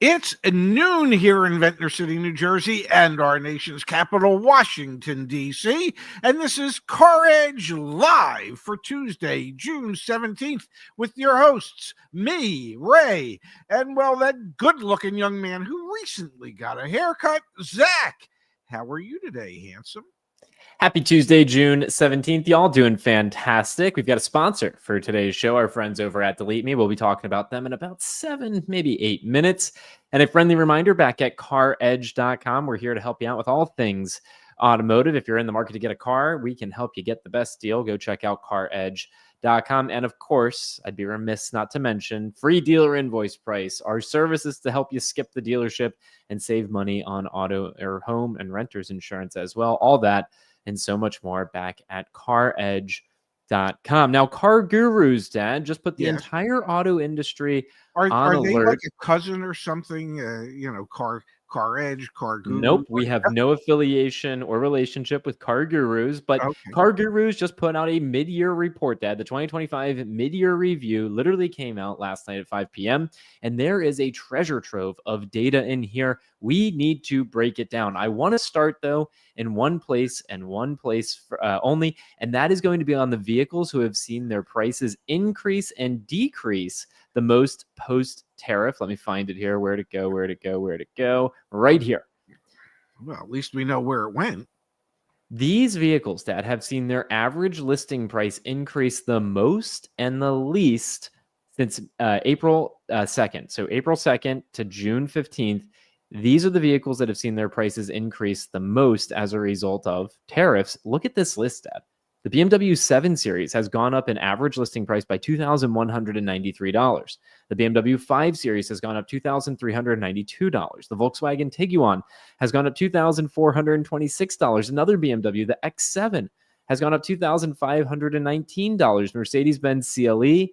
It's noon here in Ventnor City, New Jersey, and our nation's capital, Washington, D.C. And this is CarEdge Live for Tuesday, June 17th, with your hosts, me, Ray, and, well, that good-looking young man who recently got a haircut, Zach. How are you today, handsome? Happy Tuesday, June 17th. Y'all doing fantastic. We've got a sponsor for today's show, our friends over at Delete Me. We'll be talking about them in about 7, maybe 8 minutes. And a friendly reminder, back at CarEdge.com, we're here to help you out with all things automotive. If you're in the market to get a car, we can help you get the best deal. Go check out CarEdge.com. And of course, I'd be remiss not to mention free dealer invoice price. Our service is to help you skip the dealership and save money on auto or home and renter's insurance as well. All that and so much more back at CarEdge.com. Now, CarGurus, Dad, just put the entire auto industry on Are they alert. like a cousin or something? CarEdge, CarGurus? Nope, we have no affiliation or relationship with CarGurus, but CarGurus just put out a mid-year report, Dad. The 2025 mid-year review literally came out last night at 5 p.m., and there is a treasure trove of data in here. We need to break it down. I want to start, though, in one place and one place only, and that is going to be on the vehicles who have seen their prices increase and decrease the most post-tariff. Let me find it here. Where'd it go? Right here. Well, at least we know where it went. These vehicles, Dad, have seen their average listing price increase the most and the least since April 2nd. So April 2nd to June 15th, these are the vehicles that have seen their prices increase the most as a result of tariffs. Look at this list, Dad. The BMW 7 Series has gone up in average listing price by $2,193. The BMW 5 Series has gone up $2,392. The Volkswagen Tiguan has gone up $2,426. Another BMW, the X7, has gone up $2,519. Mercedes-Benz CLE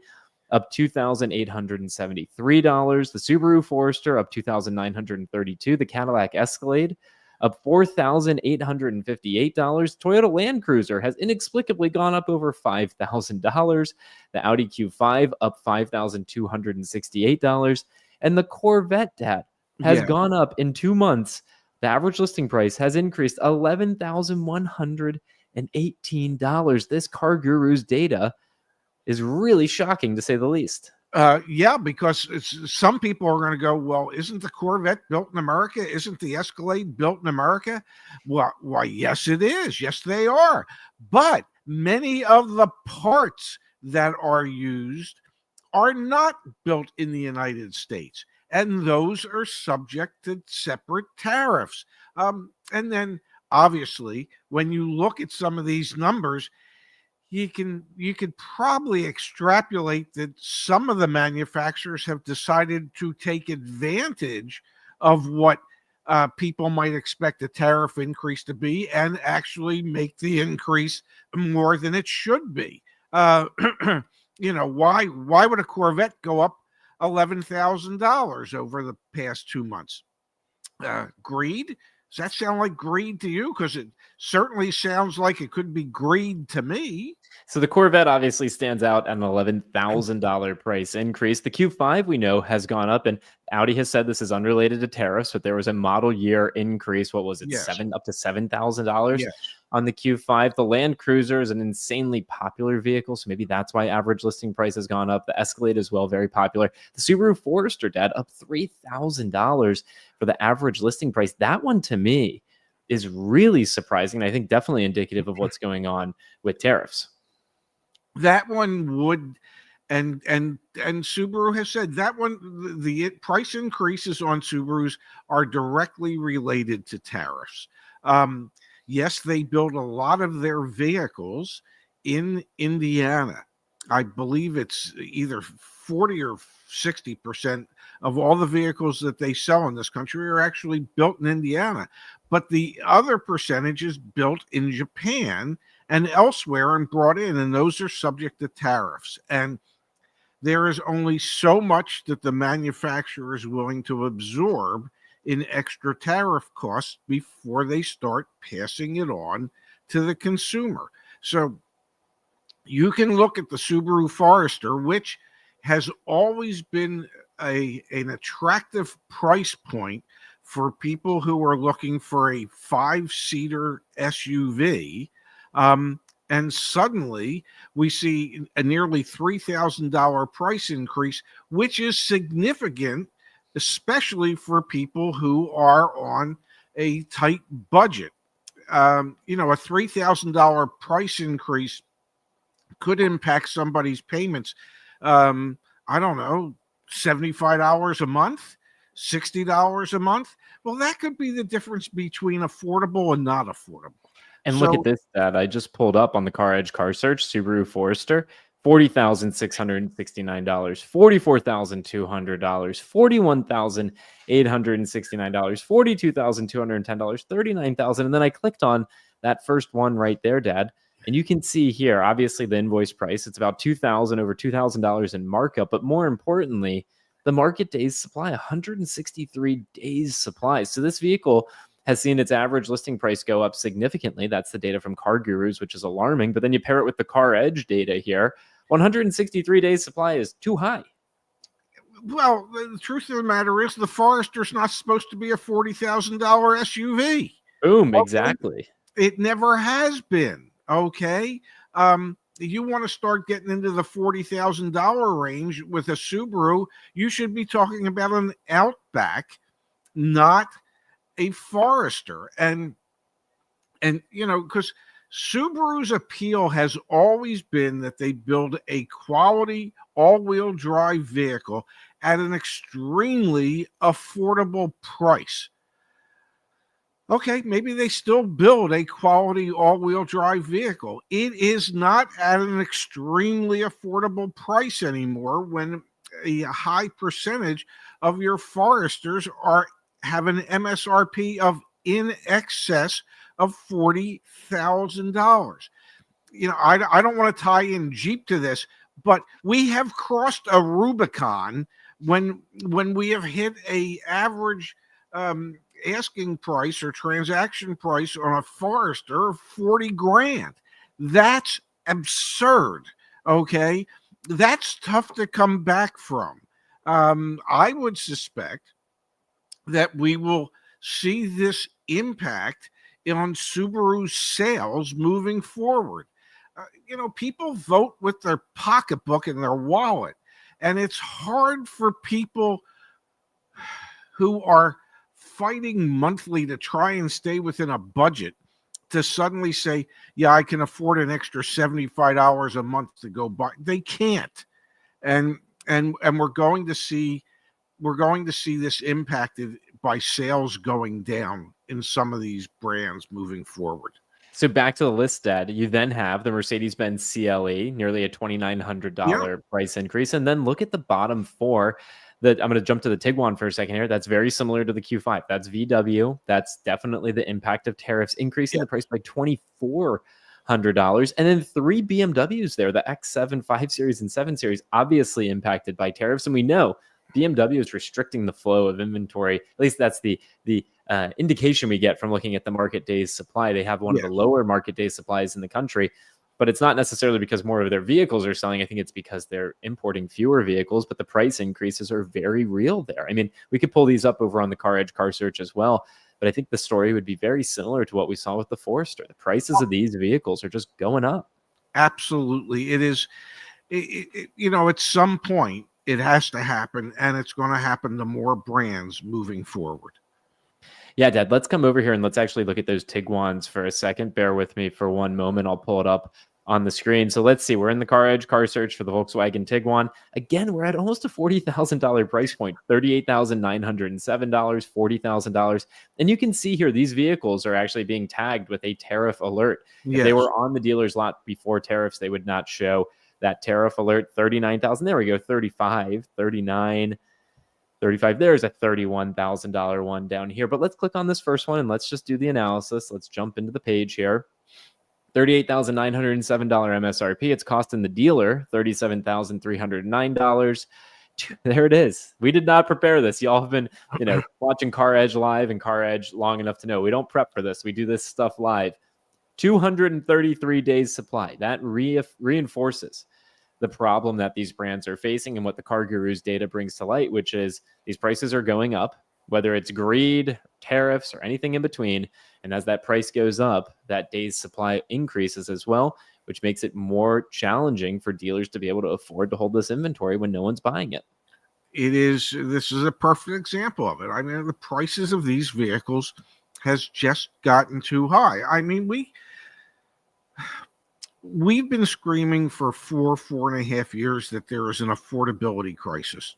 up $2,873. The Subaru Forester up $2,932. The Cadillac Escalade up $4,858. Toyota Land Cruiser has inexplicably gone up over $5,000. The Audi Q5 up $5,268. And the Corvette, Dad, has gone up in 2 months. The average listing price has increased $11,118. This CarGurus data is really shocking, to say the least. Because some people are going to go, well, isn't the Corvette built in America? Isn't the Escalade built in America? Well, why, yes, it is. Yes, they are. But many of the parts that are used are not built in the United States, and those are subject to separate tariffs. And then, obviously, when you look at some of these numbers, you could probably extrapolate that some of the manufacturers have decided to take advantage of what people might expect a tariff increase to be and actually make the increase more than it should be. Why would a Corvette go up $11,000 over the past 2 months? Greed? Does that sound like greed to you? Because it certainly sounds like it could be greed to me. So the Corvette obviously stands out at an $11,000 price increase. The Q5, we know, has gone up, and Audi has said this is unrelated to tariffs, but there was a model year increase. What was it? Yes. Up to $7,000 on the Q5. The Land Cruiser is an insanely popular vehicle, so maybe that's why average listing price has gone up. The Escalade as well, very popular. The Subaru Forester, Dad, up $3,000 for the average listing price. That one, to me, is really surprising. I think definitely indicative of what's going on with tariffs. That one would, and Subaru has said that one, the price increases on Subarus are directly related to tariffs. Yes, they build a lot of their vehicles in Indiana. I believe it's either 40 or 60% of all the vehicles that they sell in this country are actually built in Indiana. But the other percentage is built in Japan and elsewhere and brought in, and those are subject to tariffs. And there is only so much that the manufacturer is willing to absorb in extra tariff costs before they start passing it on to the consumer. So you can look at the Subaru Forester, which has always been an attractive price point for people who are looking for a 5-seater SUV. And suddenly we see a nearly $3,000 price increase, which is significant, especially for people who are on a tight budget. A $3,000 price increase could impact somebody's payments. I don't know, $75 a month, $60 a month. Well, that could be the difference between affordable and not affordable. And look at this stat I just pulled up on the CarEdge car search, Subaru Forester, $40,669, $44,200, $41,869, $42,210, $39,000. And then I clicked on that first one right there, Dad. And you can see here, obviously, the invoice price. It's about $2,000, over $2,000 in markup. But more importantly, the market days supply, 163 days supply. So this vehicle has seen its average listing price go up significantly. That's the data from CarGurus, which is alarming. But then you pair it with the CarEdge data here. 163 days supply is too high. Well, the truth of the matter is the Forester's not supposed to be a $40,000 SUV. Boom, exactly. It never has been, okay? You want to start getting into the $40,000 range with a Subaru, you should be talking about an Outback, not a Forester. And because Subaru's appeal has always been that they build a quality all-wheel drive vehicle at an extremely affordable price. Okay, maybe they still build a quality all-wheel drive vehicle. It is not at an extremely affordable price anymore when a high percentage of your Foresters have an MSRP of in excess of $40,000. I don't want to tie in Jeep to this, but we have crossed a Rubicon when we have hit a average asking price or transaction price on a Forester of 40 grand. That's absurd. Okay. That's tough to come back from. I would suspect that we will see this impact on Subaru's sales moving forward. People vote with their pocketbook and their wallet, and it's hard for people who are fighting monthly to try and stay within a budget to suddenly say, yeah, I can afford an extra $75 a month to go buy. They can't. And we're going to see this impacted by sales going down in some of these brands moving forward. So back to the list, Dad, you then have the Mercedes-Benz CLE, nearly a $2,900 price increase. And then look at the bottom four. I'm going to jump to the Tiguan for a second here. That's very similar to the Q5. That's VW. That's definitely the impact of tariffs increasing the price by $2,400. And then 3 BMWs there, the X7, 5 Series, and 7 Series, obviously impacted by tariffs. And we know BMW is restricting the flow of inventory. At least that's the indication we get from looking at the market days supply. They have one of the lower market days supplies in the country, but it's not necessarily because more of their vehicles are selling. I think it's because they're importing fewer vehicles, but the price increases are very real there. I mean, we could pull these up over on the CarEdge car search as well, but I think the story would be very similar to what we saw with the Forester. The prices of these vehicles are just going up. Absolutely. It is, at some point, it has to happen, and it's going to happen to more brands moving forward. Yeah, Dad, let's come over here and let's actually look at those Tiguans for a second. Bear with me for one moment. I'll pull it up on the screen. So let's see. We're in the CarEdge car search for the Volkswagen Tiguan. Again, we're at almost a $40,000 price point, $38,907, $40,000. And you can see here, these vehicles are actually being tagged with a tariff alert. If they were on the dealer's lot before tariffs, they would not show that tariff alert. 39,000. There we go. 35, 39. 35. There's a $31,000 one down here. But let's click on this first one and let's just do the analysis. Let's jump into the page here. $38,907 MSRP. It's costing the dealer $37,309. There it is. We did not prepare this. Y'all have been, watching CarEdge live and CarEdge long enough to know we don't prep for this. We do this stuff live. 233 days supply. That reinforces the problem that these brands are facing and what the CarGurus data brings to light, which is these prices are going up, whether it's greed, tariffs, or anything in between. And as that price goes up, that day's supply increases as well, which makes it more challenging for dealers to be able to afford to hold this inventory when no one's buying it. This is a perfect example of it. I mean, the prices of these vehicles has just gotten too high. I mean, we've been screaming for 4.5 years that there is an affordability crisis.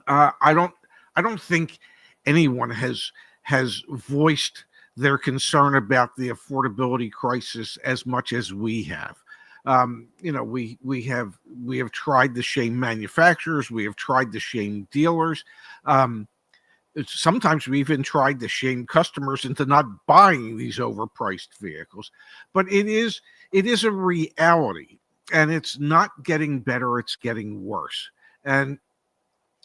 I don't think anyone has voiced their concern about the affordability crisis as much as we have. We have tried to shame manufacturers. We have tried to shame dealers. Sometimes we even tried to shame customers into not buying these overpriced vehicles. But it is a reality, and it's not getting better. It's getting worse. And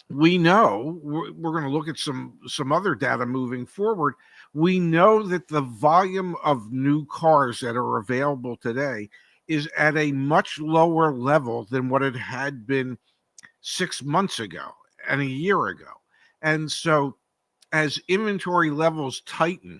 we know we're going to look at some other data moving forward. We know that the volume of new cars that are available today is at a much lower level than what it had been 6 months ago and a year ago. And so as inventory levels tighten,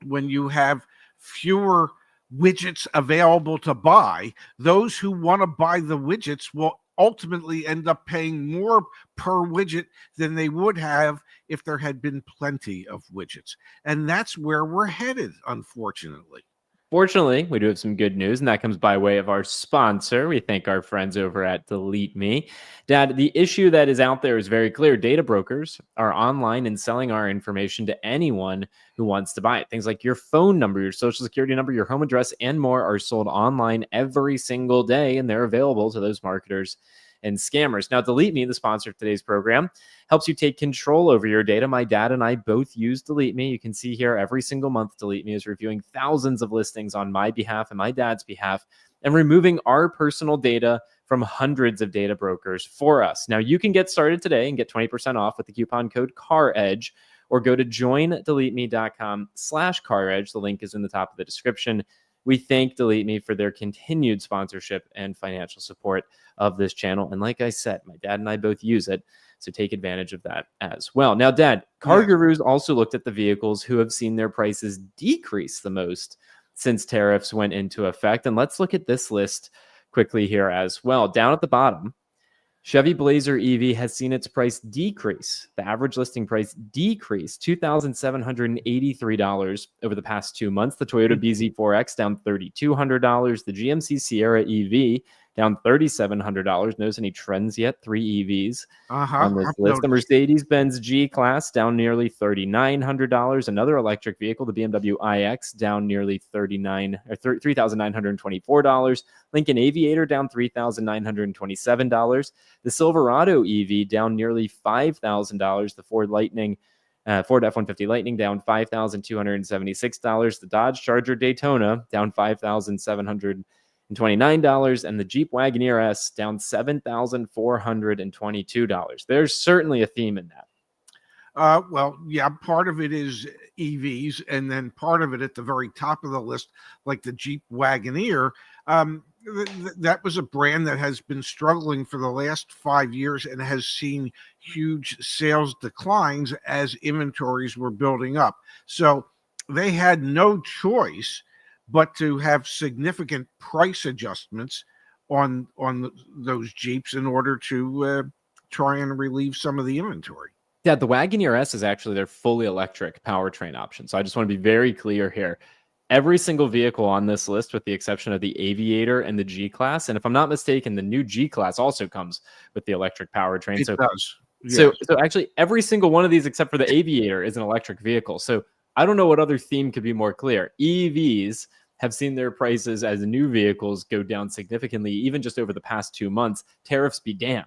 when you have fewer widgets available to buy, those who want to buy the widgets will ultimately end up paying more per widget than they would have if there had been plenty of widgets. And that's where we're headed, unfortunately. Fortunately, we do have some good news, and that comes by way of our sponsor. We thank our friends over at Delete Me. Dad, the issue that is out there is very clear. Data brokers are online and selling our information to anyone who wants to buy it. Things like your phone number, your social security number, your home address, and more are sold online every single day, and they're available to those marketers and scammers. Now, Delete Me, the sponsor of today's program, helps you take control over your data. My dad and I both use Delete Me. You can see here every single month, Delete Me is reviewing thousands of listings on my behalf and my dad's behalf and removing our personal data from hundreds of data brokers for us. Now, you can get started today and get 20% off with the coupon code CarEdge, or go to joindeleteme.com/CarEdge. The link is in the top of the description. We thank Delete Me for their continued sponsorship and financial support of this channel. And like I said, my dad and I both use it, so take advantage of that as well. Now, Dad, CarGurus also looked at the vehicles who have seen their prices decrease the most since tariffs went into effect. And let's look at this list quickly here as well. Down at the bottom, Chevy Blazer EV has seen its price decrease. The average listing price decreased $2,783 over the past 2 months. The Toyota BZ4X down $3,200. The GMC Sierra EV down $3,700. Notice any trends yet? 3 EVs on this list. The Mercedes-Benz G-Class down nearly $3,900. Another electric vehicle, the BMW iX, down nearly $3,924. Lincoln Aviator down $3,927. The Silverado EV down nearly $5,000. The Ford F-150 Lightning down $5,276. The Dodge Charger Daytona down $5,729, and the Jeep Wagoneer S down $7,422. There's certainly a theme in that. Well, yeah, part of it is EVs, and then part of it at the very top of the list, like the Jeep Wagoneer. That was a brand that has been struggling for the last 5 years and has seen huge sales declines as inventories were building up. So they had no choice but to have significant price adjustments on those Jeeps in order to try and relieve some of the inventory. Yeah, the Wagoneer S is actually their fully electric powertrain option. So I just want to be very clear here. Every single vehicle on this list, with the exception of the Aviator and the G-Class, and if I'm not mistaken, the new G-Class also comes with the electric powertrain. It does. So actually, every single one of these, except for the Aviator, is an electric vehicle. So I don't know what other theme could be more clear. EVs have seen their prices as new vehicles go down significantly, even just over the past 2 months. Tariffs be damned.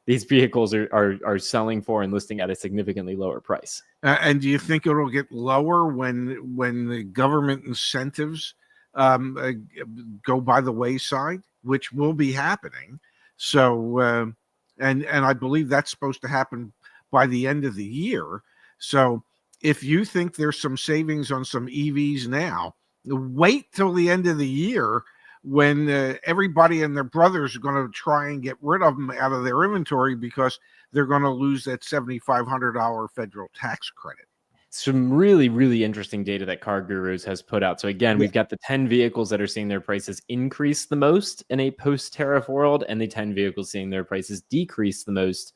These vehicles are selling for and listing at a significantly lower price. And do you think it'll get lower when the government incentives go by the wayside, which will be happening? So, and I believe that's supposed to happen by the end of the year. So if you think there's some savings on some EVs now, wait till the end of the year when everybody and their brothers are going to try and get rid of them out of their inventory because they're going to lose that $7,500 federal tax credit. Some really, really interesting data that CarGurus has put out. So again, Yeah. we've got the 10 vehicles that are seeing their prices increase the most in a post-tariff world, and the 10 vehicles seeing their prices decrease the most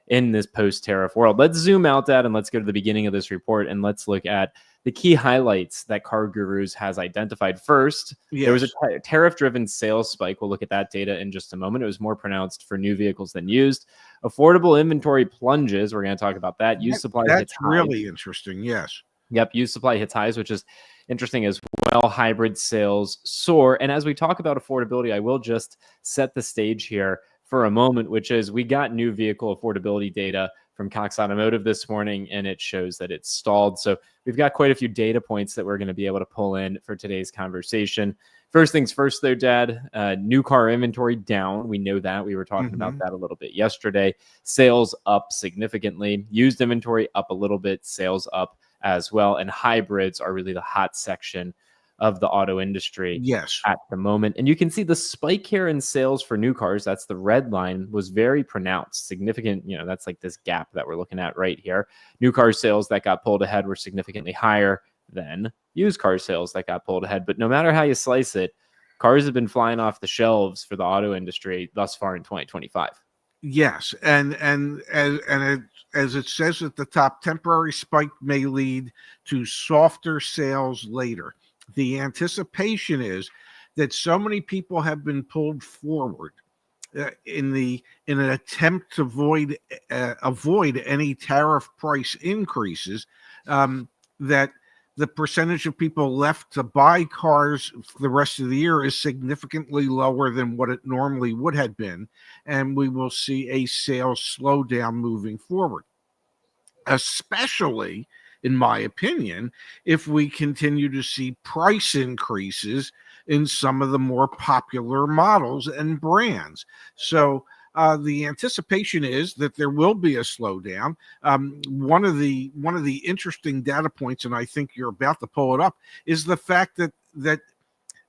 in this post-tariff world. Let's zoom out that and let's go to the beginning of this report and let's look at the key highlights that CarGurus has identified. First, there was a tariff-driven sales spike. We'll look at that data in just a moment. It was more pronounced for new vehicles than used. Affordable inventory plunges. We're going to talk about that. Used supply hits That's really interesting. Yes. Yep. Used supply hits highs, which is interesting as well. Hybrid sales soar. And as we talk about affordability, I will just set the stage here for a moment, which is we got new vehicle affordability data from Cox Automotive this morning, and it shows that it's stalled. So we've got quite a few data points that we're going to be able to pull in for today's conversation. First things first, though, Dad, new car inventory down. We know that. We were talking about that a little bit yesterday. Sales up significantly. Used inventory up a little bit. Sales up as well. And hybrids are really the hot section of the auto industry at the moment. And you can see the spike here in sales for new cars. That's the red line, was very pronounced, significant. That's like this gap that we're looking at right here. New car sales that got pulled ahead were significantly higher than used car sales that got pulled ahead. But no matter how you slice it, cars have been flying off the shelves for the auto industry thus far in 2025. Yes, and as it says at the top, temporary spike may lead to softer sales later. The anticipation is that so many people have been pulled forward in an attempt to avoid any tariff price increases, that the percentage of people left to buy cars for the rest of the year is significantly lower than what it normally would have been, and we will see a sales slowdown moving forward, especially, in my opinion, if we continue to see price increases in some of the more popular models and brands. So the anticipation is that there will be a slowdown. One of the interesting data points, and I think you're about to pull it up, is the fact that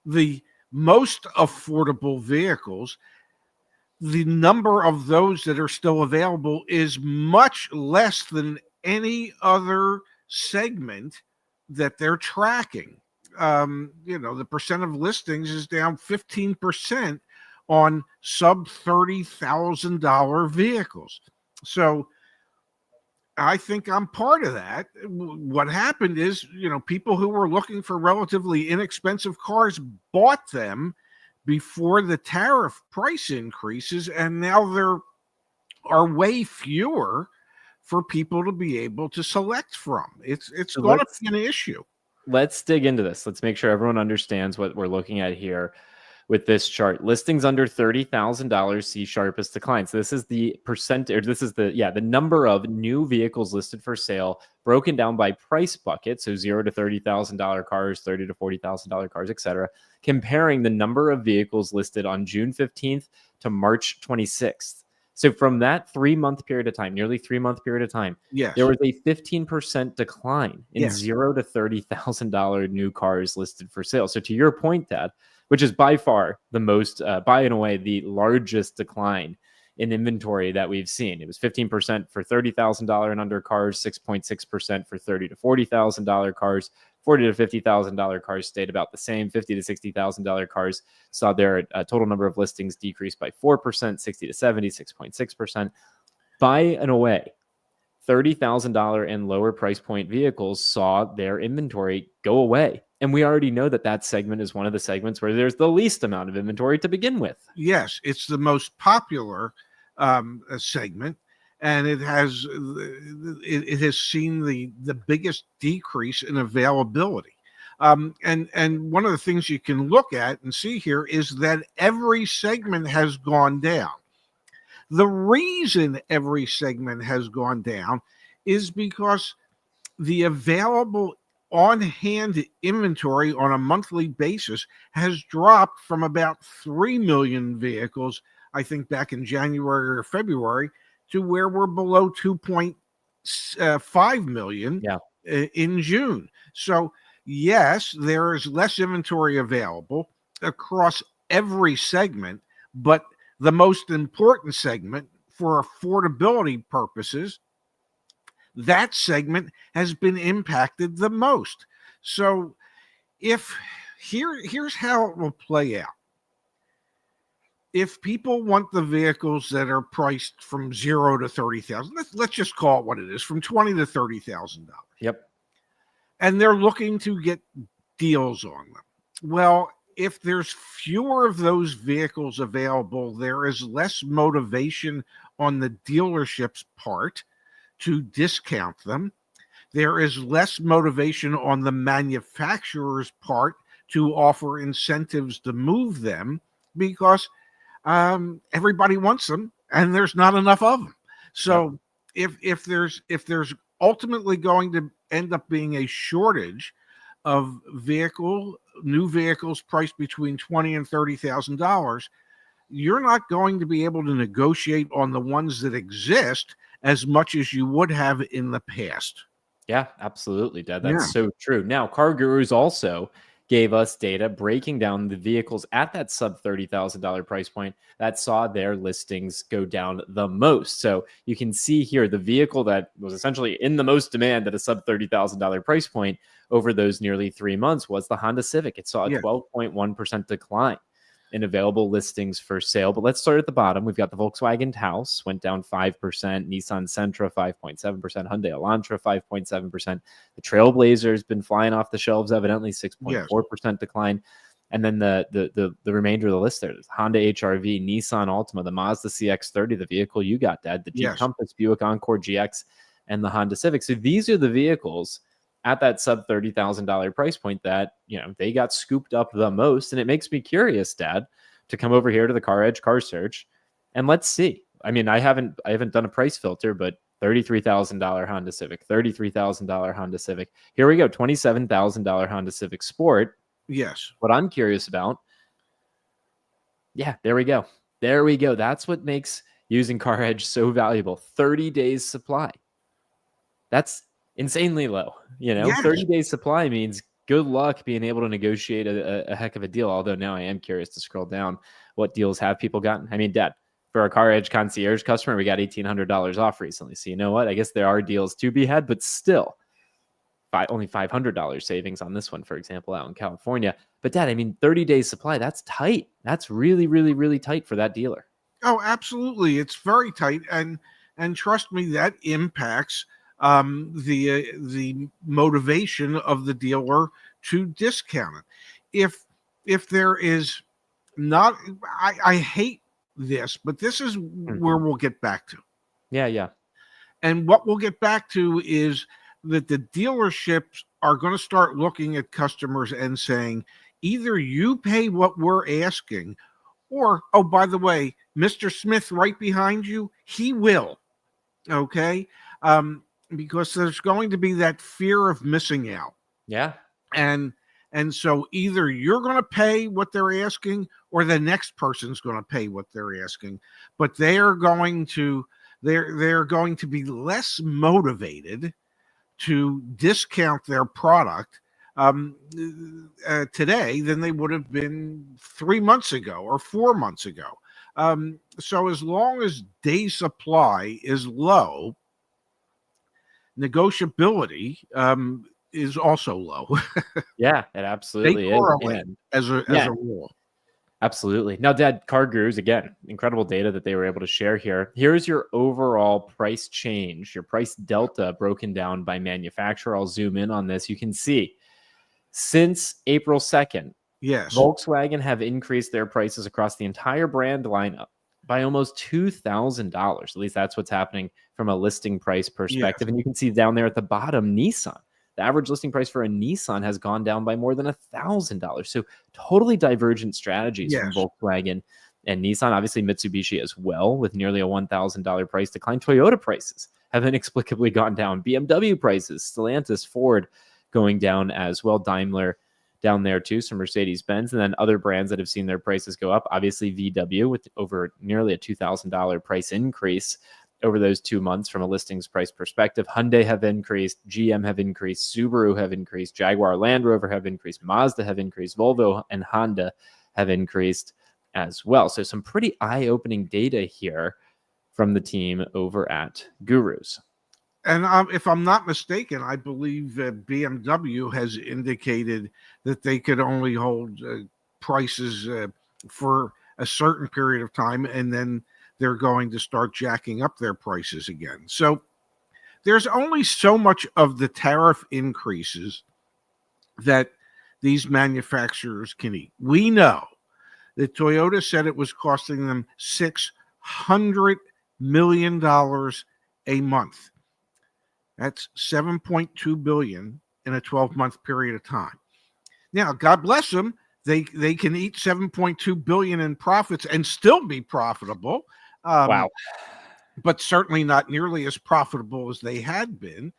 the most affordable vehicles, the number of those that are still available is much less than any other segment that they're tracking. The percent of listings is down 15% on sub $30,000 vehicles. So I think I'm part of that. What happened is, people who were looking for relatively inexpensive cars bought them before the tariff price increases, and now there are way fewer for people to be able to select from. It's going to be an issue. Let's dig into this. Let's make sure everyone understands what we're looking at here with this chart. Listings under $30,000 see sharpest declines. So this is the percent, or this is the number of new vehicles listed for sale broken down by price bucket. So $0 to $30,000 cars, $30,000 to $40,000 cars, etc. Comparing the number of vehicles listed on June 15th to March 26th. So from that 3-month period of time, nearly 3-month period of time, there was a 15% decline in $0 to $30,000 new cars listed for sale. So to your point, Dad, which is by far the most, by and away, the largest decline in inventory that we've seen. It was 15% for $30,000 and under cars, 6.6% for $30,000 to $40,000 cars. $40,000 to $50,000 cars stayed about the same. $50,000 to $60,000 cars saw their total number of listings decrease by 4%, $60,000 to $70,000, 6.6%. By and away, $30,000 and lower price point vehicles saw their inventory go away. And we already know that segment is one of the segments where there's the least amount of inventory to begin with. Yes, it's the most popular segment, and it has seen the biggest decrease in availability. And one of the things you can look at and see here is that every segment has gone down. The reason every segment has gone down is because the available on-hand inventory on a monthly basis has dropped from about 3 million vehicles, I think back in January or February, to where we're below 2.5 million in June. So yes, there is less inventory available across every segment, but the most important segment for affordability purposes, that segment has been impacted the most. So here's how it will play out. If people want the vehicles that are priced from 0 to 30,000, let's just call it what it is, from 20 to $30,000. Yep. And they're looking to get deals on them. Well, if there's fewer of those vehicles available, there is less motivation on the dealership's part to discount them. There is less motivation on the manufacturer's part to offer incentives to move them, because everybody wants them and there's not enough of them. So if there's ultimately going to end up being a shortage of new vehicles priced between $20,000 and $30,000, you're not going to be able to negotiate on the ones that exist as much as you would have in the past. Yeah, absolutely, Dad. That's so true. Now, CarGurus also gave us data breaking down the vehicles at that sub $30,000 price point that saw their listings go down the most. So you can see here the vehicle that was essentially in the most demand at a sub $30,000 price point over those nearly 3 months was the Honda Civic. It saw a 12.1% decline in available listings for sale. But let's start at the bottom. We've got the Volkswagen Taos, went down 5%, Nissan Sentra 5.7%, Hyundai Elantra 5.7%. The Trailblazer has been flying off the shelves, evidently 6.4% decline. And then the remainder of the list there, Honda HR-V, Nissan Altima, the Mazda CX-30, the vehicle you got, Dad, the Jeep Compass, Buick Encore GX, and the Honda Civic. So these are the vehicles at that sub $30,000 price point that, they got scooped up the most. And it makes me curious, Dad, to come over here to the CarEdge car search and let's see. I mean, I haven't done a price filter, but $33,000 Honda Civic, $33,000 Honda Civic. Here we go. $27,000 Honda Civic Sport. Yes. What I'm curious about. Yeah, there we go. There we go. That's what makes using CarEdge so valuable. 30 days supply. That's insanely low. 30 days supply means good luck being able to negotiate a heck of a deal. Although now I am curious to scroll down. What deals have people gotten? I mean, Dad, for a CarEdge concierge customer, we got $1,800 off recently. So you know what? I guess there are deals to be had, but still only $500 savings on this one, for example, out in California. But Dad, I mean, 30 days supply, that's tight. That's really, really, really tight for that dealer. Oh, absolutely. It's very tight. And trust me, that impacts the motivation of the dealer to discount it. If there is not, I hate this, but this is where we'll get back to. Yeah. And what we'll get back to is that the dealerships are going to start looking at customers and saying, either you pay what we're asking, or, oh, by the way, Mr. Smith right behind you, he will. Okay. Because there's going to be that fear of missing out. Yeah. And so either you're going to pay what they're asking, or the next person's going to pay what they're asking, but they're going to be less motivated to discount their product today than they would have been 3 months ago or 4 months ago. So as long as day supply is low, negotiability is also low. Yeah, it absolutely is. As a rule. Absolutely. Now, Dad, CarGurus, again, incredible data that they were able to share here. Here's your overall price change, your price delta broken down by manufacturer. I'll zoom in on this. You can see since April 2nd, Volkswagen have increased their prices across the entire brand lineup by almost $2,000. At least that's what's happening from a listing price perspective. And you can see down there at the bottom, Nissan. The average listing price for a Nissan has gone down by more than $1,000. So totally divergent strategies from Volkswagen and Nissan. Obviously, Mitsubishi as well, with nearly a $1,000 price decline. Toyota prices have inexplicably gone down. BMW prices, Stellantis, Ford going down as well. Daimler down there too, some Mercedes-Benz, and then other brands that have seen their prices go up. Obviously, VW with over nearly a $2,000 price increase over those 2 months from a listings price perspective. Hyundai have increased, GM have increased, Subaru have increased, Jaguar, Land Rover have increased, Mazda have increased, Volvo and Honda have increased as well. So some pretty eye-opening data here from the team over at Gurus. And if I'm not mistaken, I believe BMW has indicated that they could only hold prices for a certain period of time, and then they're going to start jacking up their prices again. So there's only so much of the tariff increases that these manufacturers can eat. We know that Toyota said it was costing them $600 million a month. That's $7.2 billion in a 12-month period of time. Now, God bless them. They can eat $7.2 billion in profits and still be profitable. Wow. But certainly not nearly as profitable as they had been.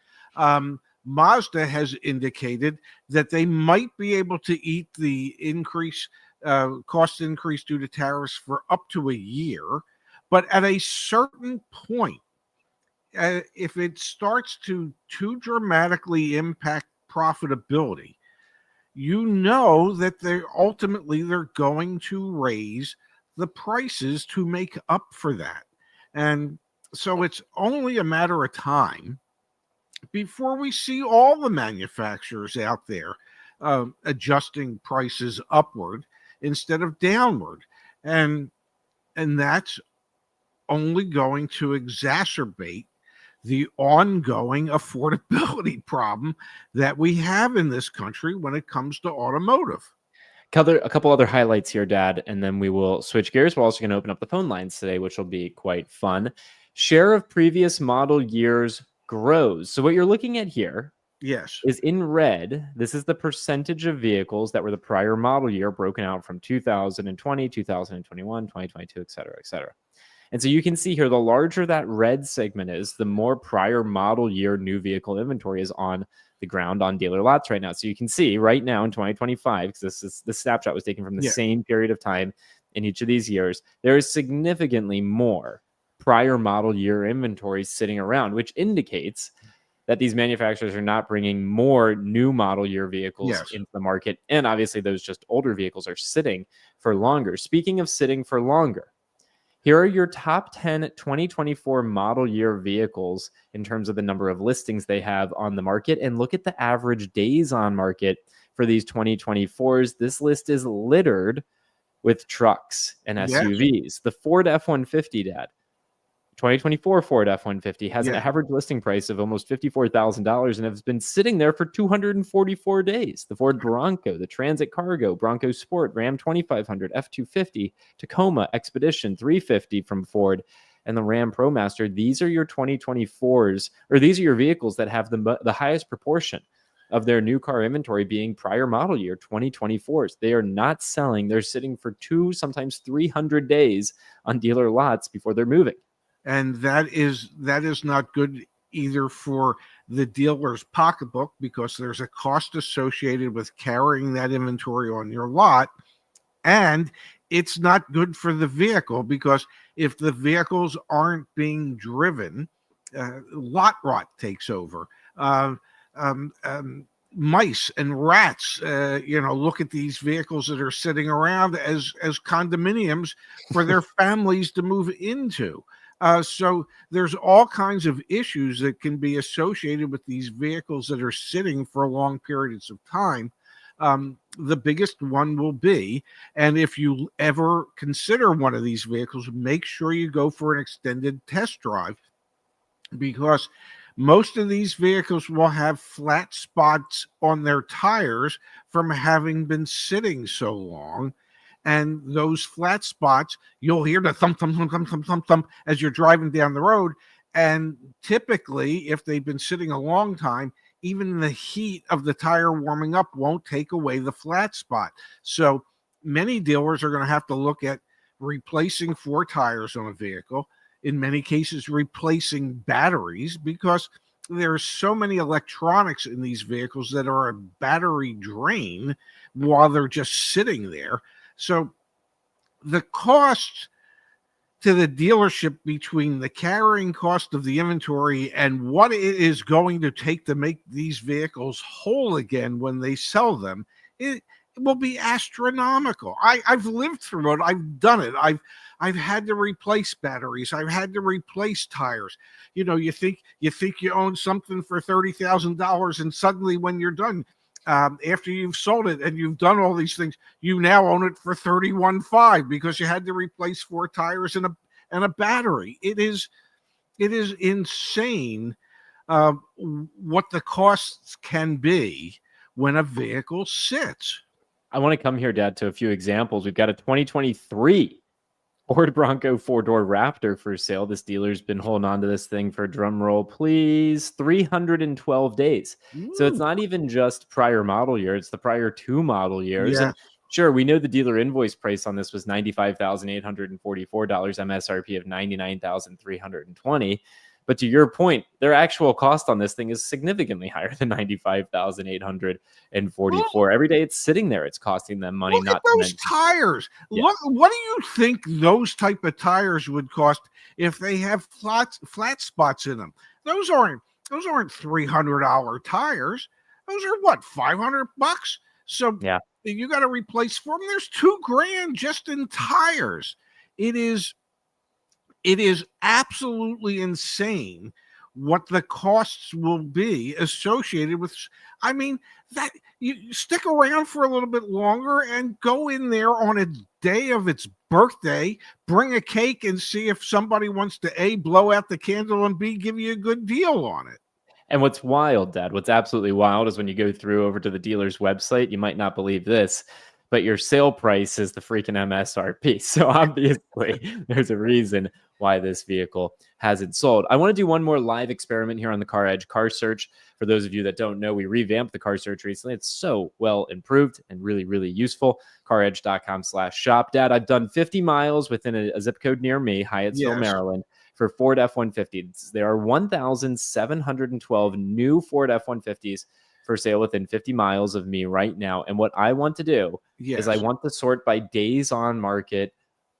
Mazda has indicated that they might be able to eat the cost increase due to tariffs for up to a year. But at a certain point, if it starts to too dramatically impact profitability, you know that they're going to raise the prices to make up for that. And so it's only a matter of time before we see all the manufacturers out there adjusting prices upward instead of downward. And that's only going to exacerbate the ongoing affordability problem that we have in this country when it comes to automotive. A couple other highlights here, Dad, and then we will switch gears. We're also going to open up the phone lines today, which will be quite fun. Share of previous model years grows. So what you're looking at here is in red. This is the percentage of vehicles that were the prior model year broken out from 2020, 2021, 2022, et cetera, et cetera. And so you can see here, the larger that red segment is, the more prior model year new vehicle inventory is on the ground on dealer lots right now. So you can see right now in 2025, because this snapshot was taken from the same period of time in each of these years, there is significantly more prior model year inventory sitting around, which indicates that these manufacturers are not bringing more new model year vehicles into the market. And obviously those just older vehicles are sitting for longer. Speaking of sitting for longer, here are your top 10 2024 model year vehicles in terms of the number of listings they have on the market. And look at the average days on market for these 2024s. This list is littered with trucks and SUVs. The Ford F-150, Dad, 2024 Ford F-150 has an average listing price of almost $54,000 and has been sitting there for 244 days. The Ford Bronco, the Transit Cargo, Bronco Sport, Ram 2500, F-250, Tacoma, Expedition 350 from Ford, and the Ram ProMaster. These are your 2024s, or these are your vehicles that have the highest proportion of their new car inventory being prior model year 2024s. They are not selling. They're sitting for 200, sometimes 300 days on dealer lots before they're moving. And that is not good either for the dealer's pocketbook, because there's a cost associated with carrying that inventory on your lot. And it's not good for the vehicle, because if the vehicles aren't being driven, lot rot takes over. Mice and rats, look at these vehicles that are sitting around as condominiums for their families to move into. So there's all kinds of issues that can be associated with these vehicles that are sitting for long periods of time. The biggest one will be, and if you ever consider one of these vehicles, make sure you go for an extended test drive, because most of these vehicles will have flat spots on their tires from having been sitting so long. And those flat spots, you'll hear the thump, thump, thump, thump, thump, thump, thump as you're driving down the road. And typically, if they've been sitting a long time, even the heat of the tire warming up won't take away the flat spot. So many dealers are going to have to look at replacing 4 tires on a vehicle, in many cases replacing batteries, because there's so many electronics in these vehicles that are a battery drain while they're just sitting there. So the cost to the dealership between the carrying cost of the inventory and what it is going to take to make these vehicles whole again when they sell them, will be astronomical. I've lived through it. I've done it. I've had to replace batteries. I've had to replace tires. You think you own something for $30,000, and suddenly when you're done, after you've sold it and you've done all these things, you now own it for 31.5 because you had to replace 4 tires and a battery. It is insane what the costs can be when a vehicle sits. I want to come here, Dad, to a few examples. We've got a 2023 Ford Bronco 4-door Raptor for sale. This dealer's been holding on to this thing for, drum roll, please, 312 days. Ooh. So it's not even just prior model year. It's the prior 2 model years. Yeah. And sure, we know the dealer invoice price on this was $95,844, MSRP of $99,320. But to your point, their actual cost on this thing is significantly higher than $95,844. Every day it's sitting there, it's costing them money. Look at those tires. Yeah. Look, what do you think those type of tires would cost if they have flat spots in them? Those aren't $300 tires. Those are what, $500? So yeah, you got to replace for them. There's $2,000 just in tires. It is absolutely insane what the costs will be associated with. I mean, that you stick around for a little bit longer and go in there on a day of its birthday, bring a cake and see if somebody wants to A, blow out the candle, and B, give you a good deal on it. And what's wild, Dad, what's absolutely wild is when you go through over to the dealer's website, you might not believe this, but your sale price is the freaking MSRP. So obviously there's a reason why this vehicle hasn't sold. I want to do one more live experiment here on the CarEdge car search. For those of you that don't know, we revamped the car search recently. It's so well improved and really, really useful. CarEdge.com/shop. Dad, I've done 50 miles within a zip code near me, Hyattsville, Maryland, for Ford F-150s. There are 1,712 new Ford F-150s for sale within 50 miles of me right now. And what I want to do is I want to sort by days on market,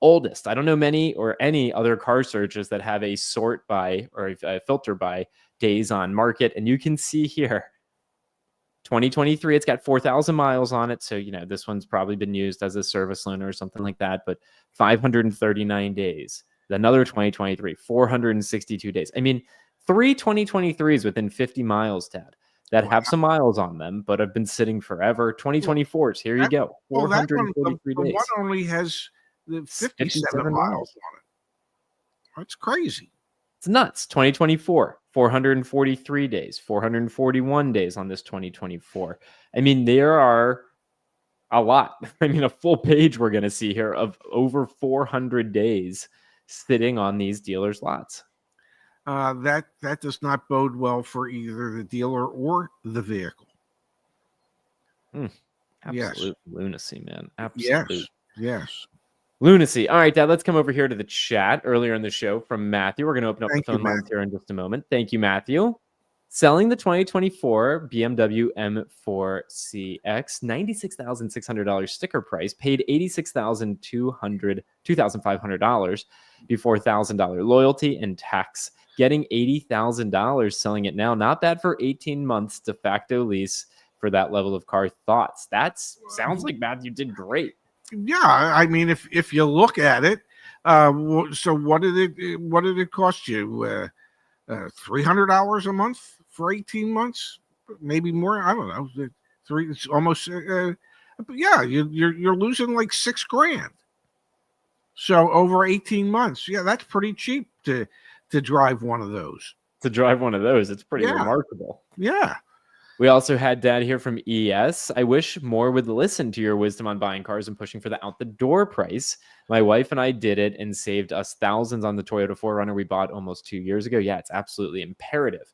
oldest. I don't know many or any other car searches that have a sort by or a filter by days on market. And you can see here, 2023, it's got 4,000 miles on it. So, this one's probably been used as a service loan or something like that, but 539 days. Another 2023, 462 days. I mean, 3 2023s within 50 miles, Dad, that have some miles on them, but have been sitting forever. 2024s, here you go. 443 days. The one only has 57 miles on it. That's crazy. It's nuts. 2024, 443 days, 441 days on this 2024. I mean, there are a lot. I mean, a full page we're going to see here of over 400 days sitting on these dealers' lots. That does not bode well for either the dealer or the vehicle. Absolute lunacy, man. Absolute. Yes. Lunacy. All right, Dad, let's come over here to the chat earlier in the show from Matthew. We're going to open up the phone lines here in just a moment. Thank you, Matthew. Selling the 2024 BMW M4 CX, $96,600 sticker price, paid $86,500 before $1,000 loyalty and tax. Getting $80,000 selling it now. Not bad for 18 months de facto lease for that level of car. Thoughts? That sounds like Matthew did great. Yeah, I mean, if you look at it, so what did it cost you? $300 a month for 18 months, maybe more. I don't know. It's almost. But yeah, you're losing like $6,000. So over 18 months, yeah, that's pretty cheap to drive one of those. It's pretty remarkable. Yeah. We also had Dad here from ES. I wish more would listen to your wisdom on buying cars and pushing for the out-the-door price. My wife and I did it and saved us thousands on the Toyota 4Runner we bought almost 2 years ago. Yeah, it's absolutely imperative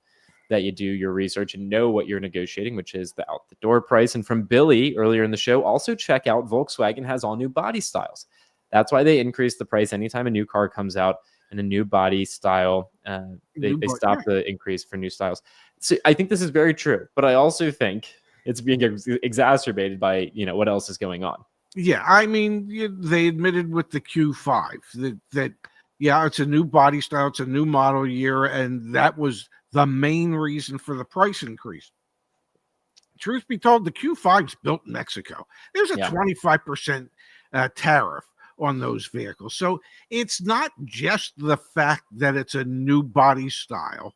that you do your research and know what you're negotiating, which is the out-the-door price. And from Billy earlier in the show, also check out Volkswagen has all new body styles. That's why they increase the price anytime a new car comes out in a new body style. They stop the increase for new styles. So I think this is very true, but I also think it's being exacerbated by, what else is going on. Yeah, I mean, they admitted with the Q5 that it's a new body style, it's a new model year, and that was the main reason for the price increase. truth be told, the Q5 is built in Mexico. There's a 25% tariff on those vehicles. So it's not just the fact that it's a new body style.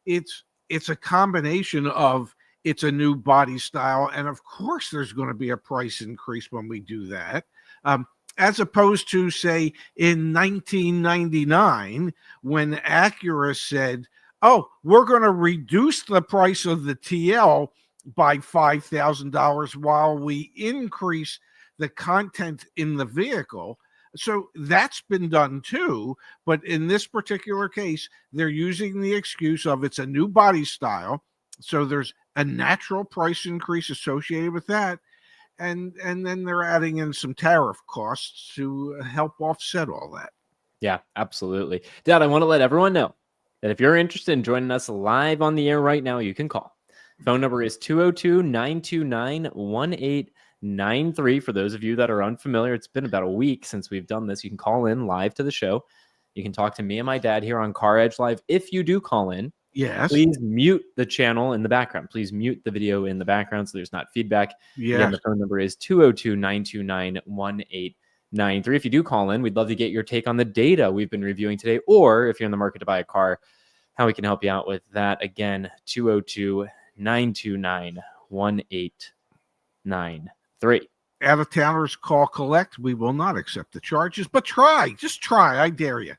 It's a combination of it's a new body style, and of course there's going to be a price increase when we do that. As opposed to, say, in 1999, when Acura said, oh, we're going to reduce the price of the TL by $5,000 while we increase the content in the vehicle. So that's been done too. But in this particular case, they're using the excuse of it's a new body style. So there's a natural price increase associated with that. And then they're adding in some tariff costs to help offset all that. Yeah, absolutely. Dad, I want to let everyone know that if you're interested in joining us live on the air right now, you can call. Phone number is 202-929-1893. For those of you that are unfamiliar, it's been about a week since we've done this. You can call in live to the show. You can talk to me and my dad here on CarEdge Live. If you do call in, yes, please mute the channel in the background. Please mute the video in the background so there's not feedback. Yes. Again, the phone number is 202-929-1893. If you do call in, we'd love to get your take on the data we've been reviewing today, or if you're in the market to buy a car, how we can help you out with that. Again, 202-929-1893. Out-of-towners call collect. We will not accept the charges, but just try. I dare you.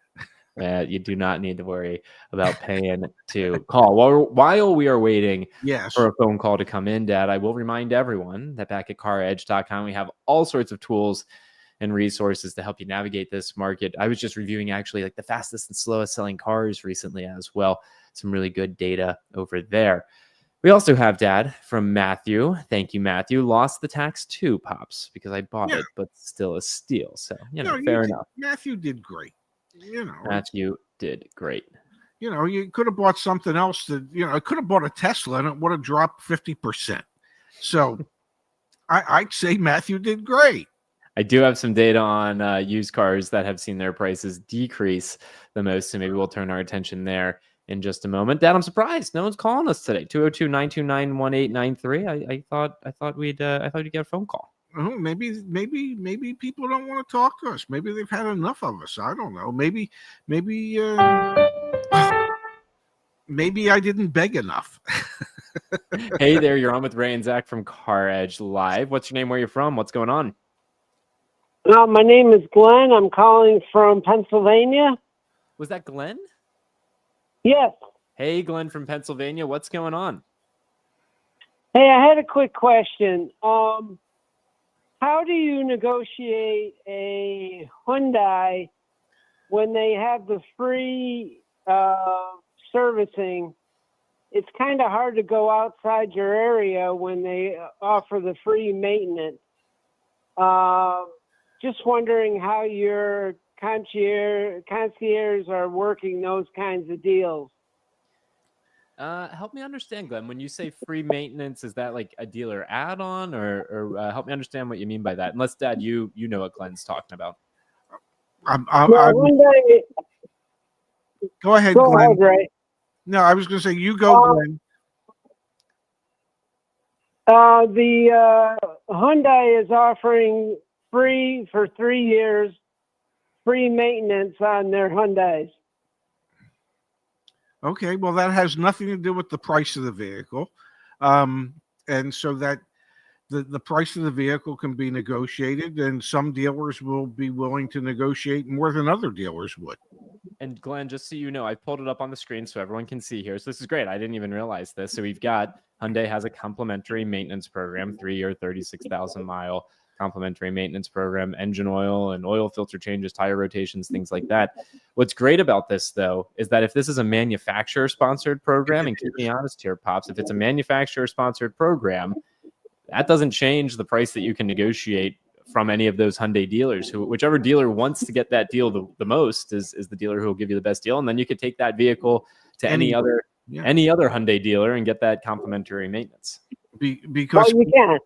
You do not need to worry about paying to call. While we are waiting for a phone call to come in, Dad, I will remind everyone that back at CarEdge.com, we have all sorts of tools and resources to help you navigate this market. I was just reviewing actually like the fastest and slowest selling cars recently as well. Some really good data over there. We also have, Dad, from Matthew. Thank you, Matthew. Lost the tax too, Pops, because I bought it, but still a steal. So, fair enough. Matthew did great. Matthew did great. You could have bought something else that, I could have bought a Tesla and it would have dropped 50%. So I'd say Matthew did great. I do have some data on used cars that have seen their prices decrease the most. So maybe we'll turn our attention there in just a moment. Dad, I'm surprised no one's calling us today. 202-929-1893. I thought we'd get a phone call. Oh, maybe people don't want to talk to us. Maybe they've had enough of us. I don't know. Maybe I didn't beg enough. Hey there, you're on with Ray and Zach from CarEdge Live. What's your name? Where you're from? What's going on? My name is Glenn. I'm calling from Pennsylvania. Was that Glenn? Yes. Hey, Glenn from Pennsylvania. What's going on? Hey, I had a quick question. How do you negotiate a Hyundai when they have the free servicing? It's kind of hard to go outside your area when they offer the free maintenance. Just wondering how your concierge are working those kinds of deals. Help me understand, Glenn. When you say free maintenance, is that like a dealer add-on, or help me understand what you mean by that? Unless, Dad, you know what Glenn's talking about. Go ahead, Glenn. Ahead, Ray. No, I was going to say you go, Glenn. The Hyundai is offering free for 3 years, free maintenance on their Hyundais. Okay, well, that has nothing to do with the price of the vehicle. And so that the price of the vehicle can be negotiated, and some dealers will be willing to negotiate more than other dealers would. And Glenn, just so you know, I pulled it up on the screen so everyone can see here. So this is great. I didn't even realize this. So we've got Hyundai has a complimentary maintenance program, 3-year, 36,000 mile complimentary maintenance program, engine oil and oil filter changes, tire rotations, things like that. What's great about this, though, is that if this is a manufacturer-sponsored program, and keep me honest here, Pops, if it's a manufacturer-sponsored program, that doesn't change the price that you can negotiate from any of those Hyundai dealers. Whichever dealer wants to get that deal the most is the dealer who will give you the best deal, and then you could take that vehicle to any other Hyundai dealer and get that complimentary maintenance. Because you can.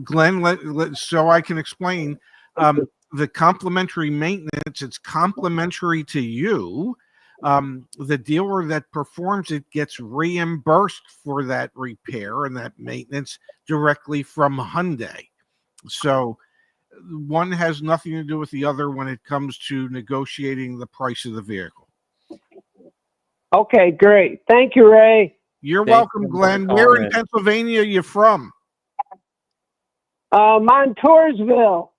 Glenn, so I can explain the complimentary maintenance. It's complimentary to you. the dealer that performs it gets reimbursed for that repair and that maintenance directly from Hyundai. So one has nothing to do with the other when it comes to negotiating the price of the vehicle. Okay, great. Thank you, Ray. You're Thank welcome, you for Glenn. calling. Where in Pennsylvania are you from? Montoursville.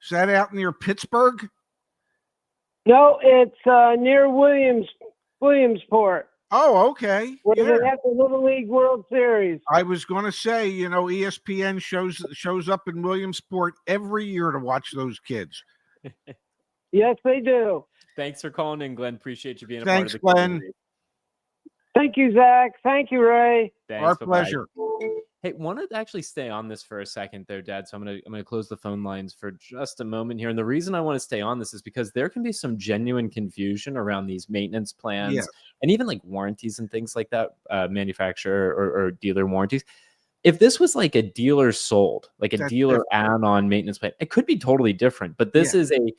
Is that out near Pittsburgh? No, it's near Williamsport, Oh, okay. where Yeah. they have the Little League World Series. I was going to say, ESPN shows up in Williamsport every year to watch those kids. Yes, they do. Thanks for calling in, Glenn. Appreciate you being a Thanks, part of the Glenn. community. Thank you, Zach. Thank you, Ray. Thanks, Our bye-bye. pleasure. Hey, want to actually stay on this for a second, though, Dad. So I'm gonna close the phone lines for just a moment here. And the reason I want to stay on this is because there can be some genuine confusion around these maintenance plans Yes. and even like warranties and things like that, manufacturer or dealer warranties. If this was like a dealer sold, like a That's dealer different. add-on maintenance plan, it could be totally different. But this Yeah. is a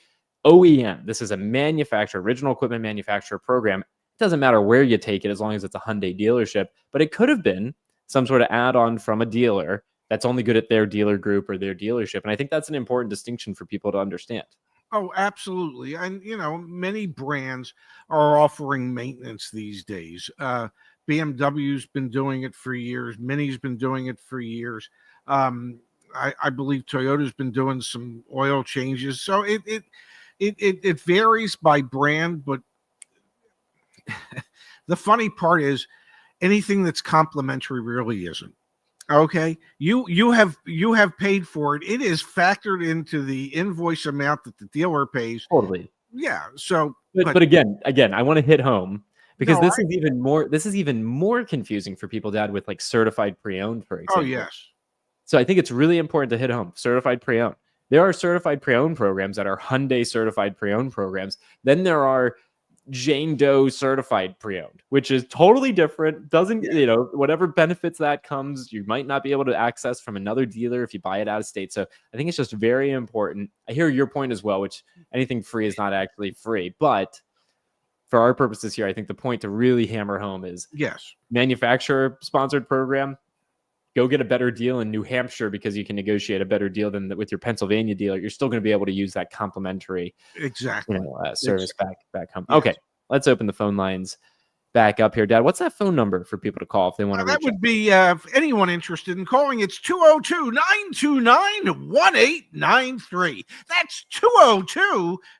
OEM. This is a manufacturer, original equipment manufacturer program. It doesn't matter where you take it as long as it's a Hyundai dealership. But it could have been some sort of add-on from a dealer that's only good at their dealer group or their dealership. And I think that's an important distinction for people to understand. Oh, absolutely. And, many brands are offering maintenance these days. BMW's been doing it for years. Mini's been doing it for years. I believe Toyota's been doing some oil changes. So it varies by brand, but the funny part is anything that's complimentary really isn't. Okay, you have paid for it. It is factored into the invoice amount that the dealer pays. Totally. Yeah. So, But again, I want to hit home because No, this is even more confusing for people, Dad, with like certified pre-owned, for example. oh yes, So I think it's really important to hit home. Certified pre-owned. There are certified pre-owned programs that are Hyundai certified pre-owned programs. Then there are Jane Doe certified pre-owned, which is totally different. Doesn't, whatever benefits that comes, you might not be able to access from another dealer if you buy it out of state. So I think it's just very important. I hear your point as well, which anything free is not actually free. But for our purposes here, I think the point to really hammer home is yes, manufacturer sponsored program. Go get a better deal in New Hampshire because you can negotiate a better deal than with your Pennsylvania dealer. You're still going to be able to use that complimentary exactly. service back home. Yes. Okay, let's open the phone lines back up here. Dad, what's that phone number for people to call if they want to That reach would out? be if anyone interested in calling. It's 202-929-1893. That's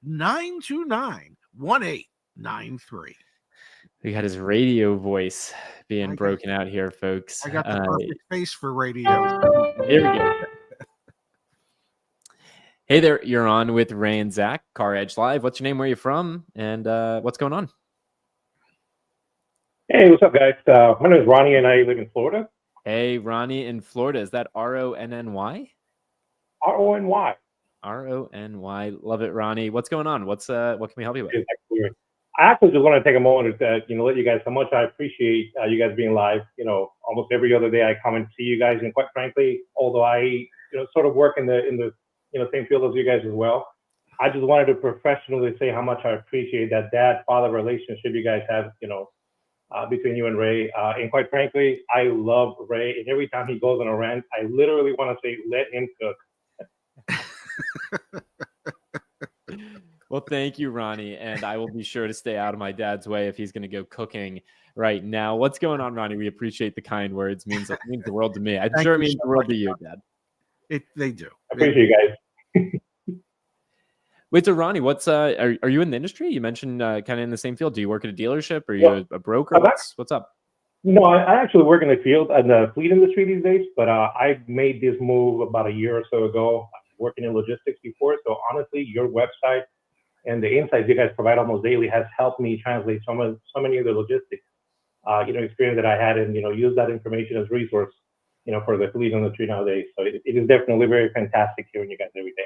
202-929-1893. We got his radio voice being I got- broken out here, folks. I got the perfect face for radio. Here we go. Hey there, you're on with Ray and Zach, CarEdge Live. What's your name? Where are you from? And what's going on? Hey, what's up, guys? My name is Ronnie, and I live in Florida. Hey, Ronnie in Florida. Is that RONNY? RONY. RONY. Love it, Ronnie. What's going on? What can we help you with? I actually just want to take a moment to let you guys how much I appreciate you guys being live. Almost every other day I come and see you guys, and quite frankly, although I sort of work in the same field as you guys as well, I just wanted to professionally say how much I appreciate that dad-father relationship you guys have, between you and Ray. And quite frankly, I love Ray, and every time he goes on a rant, I literally want to say, let him cook. Well, thank you, Ronnie. And I will be sure to stay out of my dad's way if he's going to go cooking right now. What's going on, Ronnie? We appreciate the kind words. It means the world to me. I'm sure it means the world to you, Dad. They do. I appreciate you guys. Wait, so Ronnie, what's are you in the industry? You mentioned kind of in the same field. Do you work at a dealership? Are you a broker? What's up? No, I actually work in the field and the fleet industry these days, but I made this move about a year or so ago. I was working in logistics before, so honestly, your website and the insights you guys provide almost daily has helped me translate so many of the logistics, experience that I had, and use that information as resource, for the fleet industry nowadays. So it is definitely very fantastic hearing you guys every day.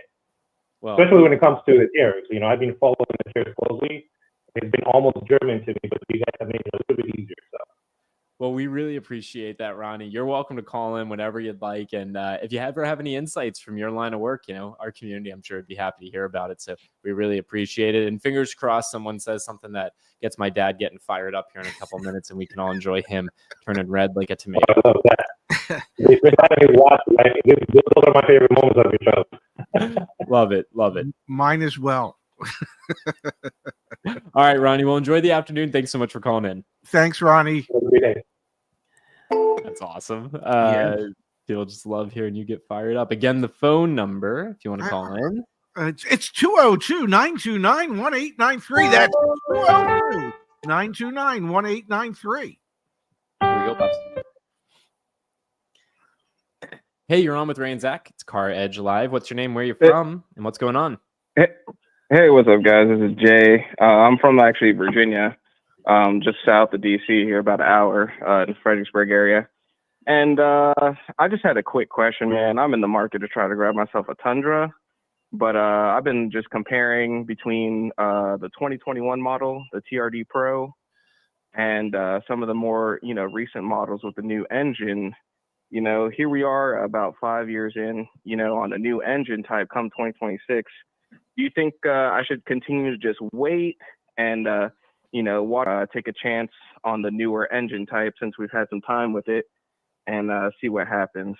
Well, especially when it comes to the tariffs. I've been following the tariffs closely. It's been almost German to me, but you guys have made it a little bit easier. So. Well, we really appreciate that, Ronnie. You're welcome to call in whenever you'd like. And if you ever have any insights from your line of work, our community, I'm sure would be happy to hear about it. So we really appreciate it. And fingers crossed someone says something that gets my dad getting fired up here in a couple minutes and we can all enjoy him turning red like a tomato. I love that. Those are my favorite moments of your show. Love it. Love it. Mine as well. All right, Ronnie. Well, enjoy the afternoon. Thanks so much for calling in. Thanks, Ronnie. Have a great day. That's awesome. Yes. People just love hearing you get fired up. Again, the phone number, if you want to call in. It's 202-929-1893. That's 202-929-1893. Here we go, Pops. Hey, you're on with Ray and Zach. It's CarEdge Live. What's your name? Where are you from? And what's going on? Hey, what's up, guys? This is Jay. I'm from actually Virginia, just south of DC here, about an hour in the Fredericksburg area. And I just had a quick question, man. I'm in the market to try to grab myself a Tundra, but I've been just comparing between the 2021 model, the TRD Pro, and some of the more, recent models with the new engine. Here we are about 5 years in, on the new engine type come 2026. Do you think I should continue to just wait and, take a chance on the newer engine type since we've had some time with it and see what happens?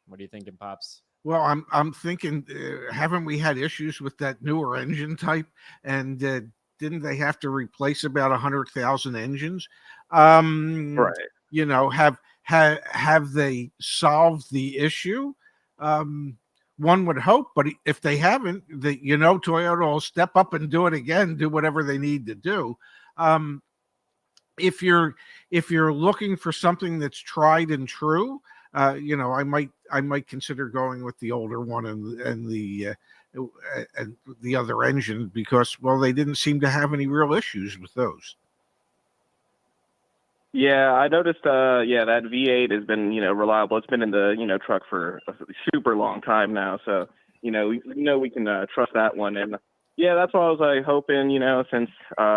What are you thinking, Pops? Well, I'm thinking, haven't we had issues with that newer engine type? And didn't they have to replace about 100,000 engines? Right. Have they solved the issue? One would hope, but if they haven't, Toyota will step up and do it again, do whatever they need to do. If you're looking for something that's tried and true, I might consider going with the older one and the other engine because, well, they didn't seem to have any real issues with those. Yeah, I noticed, that V8 has been, reliable. It's been in the, truck for a super long time now. So, we can trust that one. And yeah, that's what I was hoping, since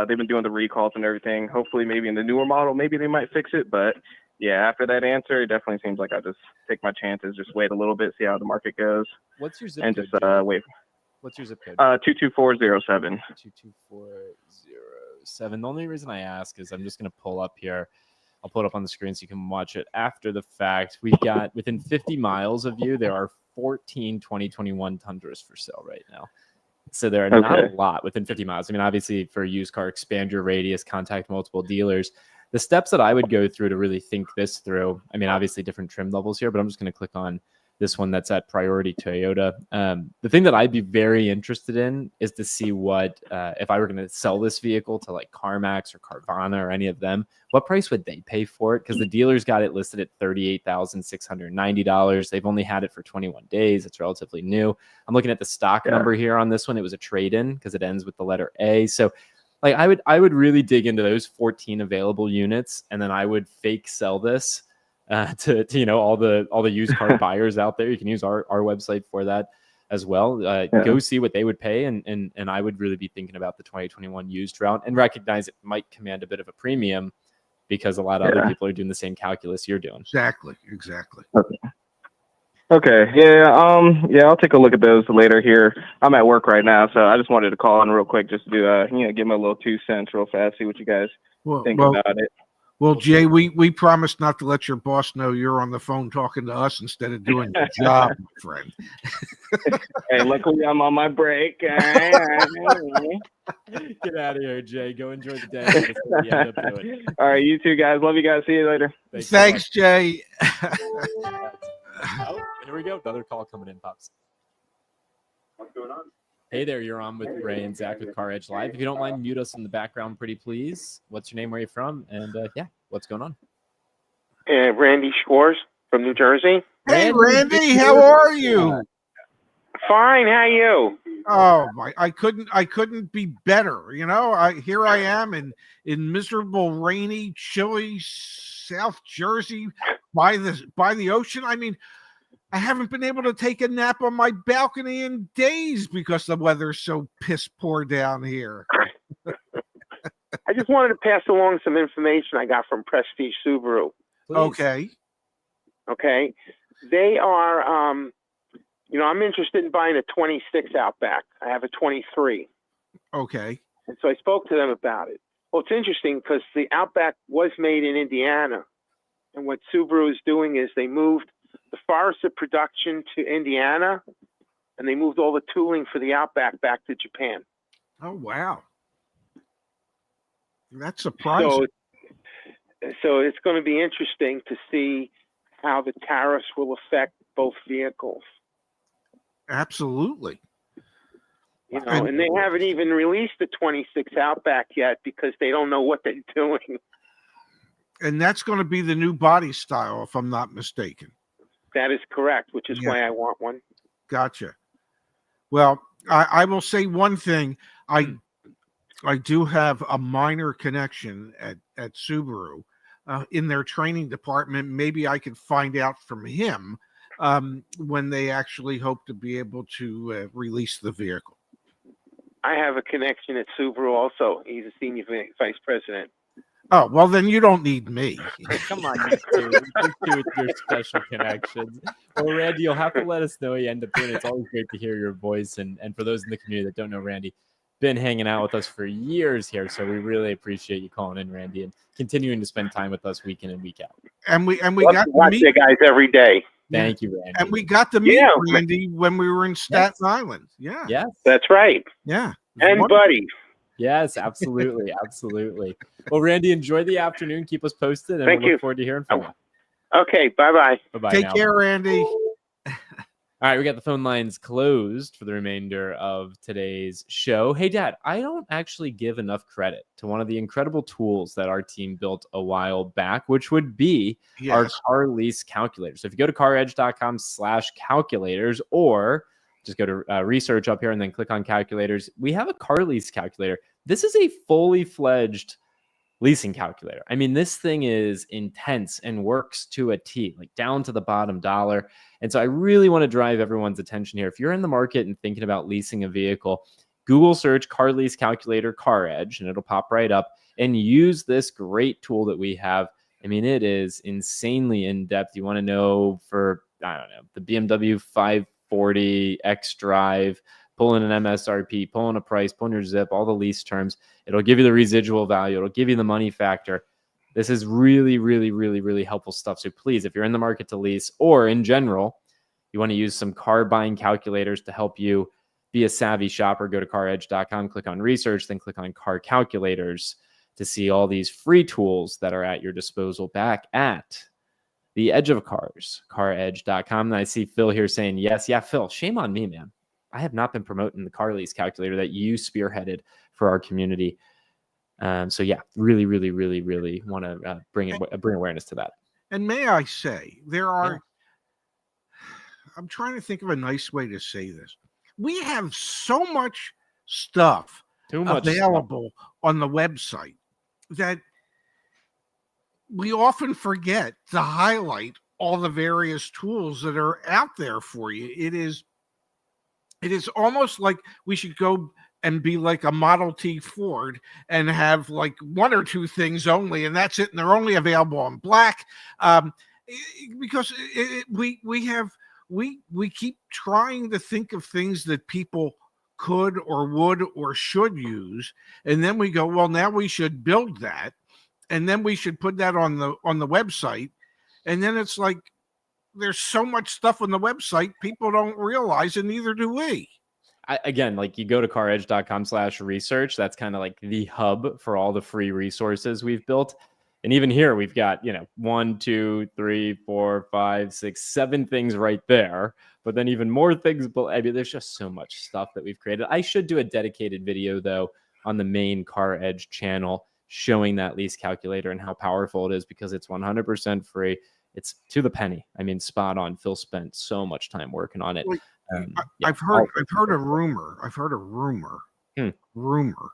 they've been doing the recalls and everything, hopefully maybe in the newer model, maybe they might fix it. But yeah, after that answer, it definitely seems like I just take my chances, just wait a little bit, see how the market goes. What's your zip and code? just wait. What's your zip code? 22407. 22407. The only reason I ask is I'm just going to pull up here. I'll pull it up on the screen so you can watch it after the fact. We've got within 50 miles of you, there are 14 2021 Tundras for sale right now. So there are not a lot within 50 miles. I mean, obviously for a used car, expand your radius, contact multiple dealers. The steps that I would go through to really think this through, I mean, obviously different trim levels here, but I'm just going to click on this one that's at priority Toyota. The thing that I'd be very interested in is to see what, if I were going to sell this vehicle to like CarMax or Carvana or any of them, what price would they pay for it? Because the dealers got it listed at $38,690. They've only had it for 21 days. It's relatively new. I'm looking at the stock number here on this one. It was a trade-in because it ends with the letter A. So like I would really dig into those 14 available units, and then I would fake sell this to all the used car buyers out there. You can use our website for that as well. Go see what they would pay, and I would really be thinking about the 2021 used route and recognize it might command a bit of a premium because a lot of other people are doing the same calculus you're doing. Exactly. Okay. Yeah. I'll take a look at those later here. I'm at work right now, so I just wanted to call in real quick just to do, give my little 2 cents real fast, see what you guys think about it. Well, Jay, we promised not to let your boss know you're on the phone talking to us instead of doing your job, my friend. Hey, luckily I'm on my break. Get out of here, Jay. Go enjoy the day. All right, you too, guys. Love you guys. See you later. Thanks, Jay. Oh, here we go. Another call coming in, Pops. What's going on? Hey there, you're on with Ray and Zach with CarEdge Live. If you don't mind, mute us in the background, pretty please. What's your name? Where are you from? And what's going on? Randy Schwartz from New Jersey. Hey, Randy, how are you? Fine. How are you? Oh my! I couldn't be better. Here I am in miserable, rainy, chilly South Jersey by the ocean. I mean, I haven't been able to take a nap on my balcony in days because the weather's so piss poor down here. I just wanted to pass along some information I got from Prestige Subaru. Please. Okay. Okay, they are. I'm interested in buying a 26 Outback. I have a 23, Okay. and so I spoke to them about it. Well, it's interesting because the Outback was made in Indiana, and what Subaru is doing is they moved the Forester production to Indiana, and they moved all the tooling for the Outback back to Japan. Oh, wow. That's surprising. So it's going to be interesting to see how the tariffs will affect both vehicles. Absolutely. And they haven't even released the 26 Outback yet because they don't know what they're doing. And that's going to be the new body style, if I'm not mistaken. That is correct, which is why I want one. Gotcha. Well, I will say one thing. I do have a minor connection at Subaru in their training department. Maybe I could find out from him when they actually hope to be able to release the vehicle. I have a connection at Subaru also. He's a senior vice president. Oh, well, then you don't need me. Come on, you two. You two with your special connections. Well, Randy, you'll have to let us know you end up doing it. It's always great to hear your voice. And for those in the community that don't know Randy, been hanging out with us for years here. So we really appreciate you calling in, Randy, and continuing to spend time with us week in and week out. And we got to watch meet you guys every day. Thank you, Randy. And we got to meet Randy when we were in Staten Island. Yeah. Yes. That's right. Yeah. And wonderful. Buddy. Yes, absolutely. Absolutely. Well, Randy, enjoy the afternoon. Keep us posted, and Thank we'll you. look forward to hearing from you. Okay. Bye-bye. Bye-bye. Take now. care, Randy. All right, we got the phone lines closed for the remainder of today's show. Hey, Dad, I don't actually give enough credit to one of the incredible tools that our team built a while back, which would be our car lease calculator. So if you go to caredge.com/calculators, or just go to research up here and then click on calculators, we have a car lease calculator. This is a fully fledged leasing calculator. I mean, this thing is intense and works to a T, like down to the bottom dollar. And so I really want to drive everyone's attention here. If you're in the market and thinking about leasing a vehicle, Google search car lease calculator CarEdge, and it'll pop right up, and use this great tool that we have. I mean, it is insanely in-depth. You want to know for, I don't know, the BMW 540 xDrive, pulling an MSRP, pulling a price, pulling your zip, all the lease terms. It'll give you the residual value. It'll give you the money factor. This is really, really, really, really helpful stuff. So please, if you're in the market to lease, or in general, you want to use some car buying calculators to help you be a savvy shopper, go to caredge.com, click on research, then click on car calculators to see all these free tools that are at your disposal back at the edge of cars, caredge.com. And I see Phil here saying, yes. Yeah, Phil, shame on me, man. I have not been promoting the car lease calculator that you spearheaded for our community. So yeah, really, really, really, really want to bring awareness to that. And may I say, there are, I'm trying to think of a nice way to say this. We have so much stuff available on the website that we often forget to highlight all the various tools that are out there for you. It is almost like we should go and be like a Model T Ford and have like one or two things only, and that's it. And they're only available in black, because we keep trying to think of things that people could or would or should use, and then we go, well, now we should build that, and then we should put that on the website, and then it's like, there's so much stuff on the website people don't realize, and neither do we. Again, like you go to caredge.com/research. That's kind of like the hub for all the free resources we've built. And even here, we've got, 1, 2, 3, 4, 5, 6, 7 things right there. But then even more things. I mean, there's just so much stuff that we've created. I should do a dedicated video, though, on the main CarEdge channel showing that lease calculator and how powerful it is, because it's 100% free. It's to the penny. I mean, spot on. Phil spent so much time working on it. I've heard a rumor. Rumor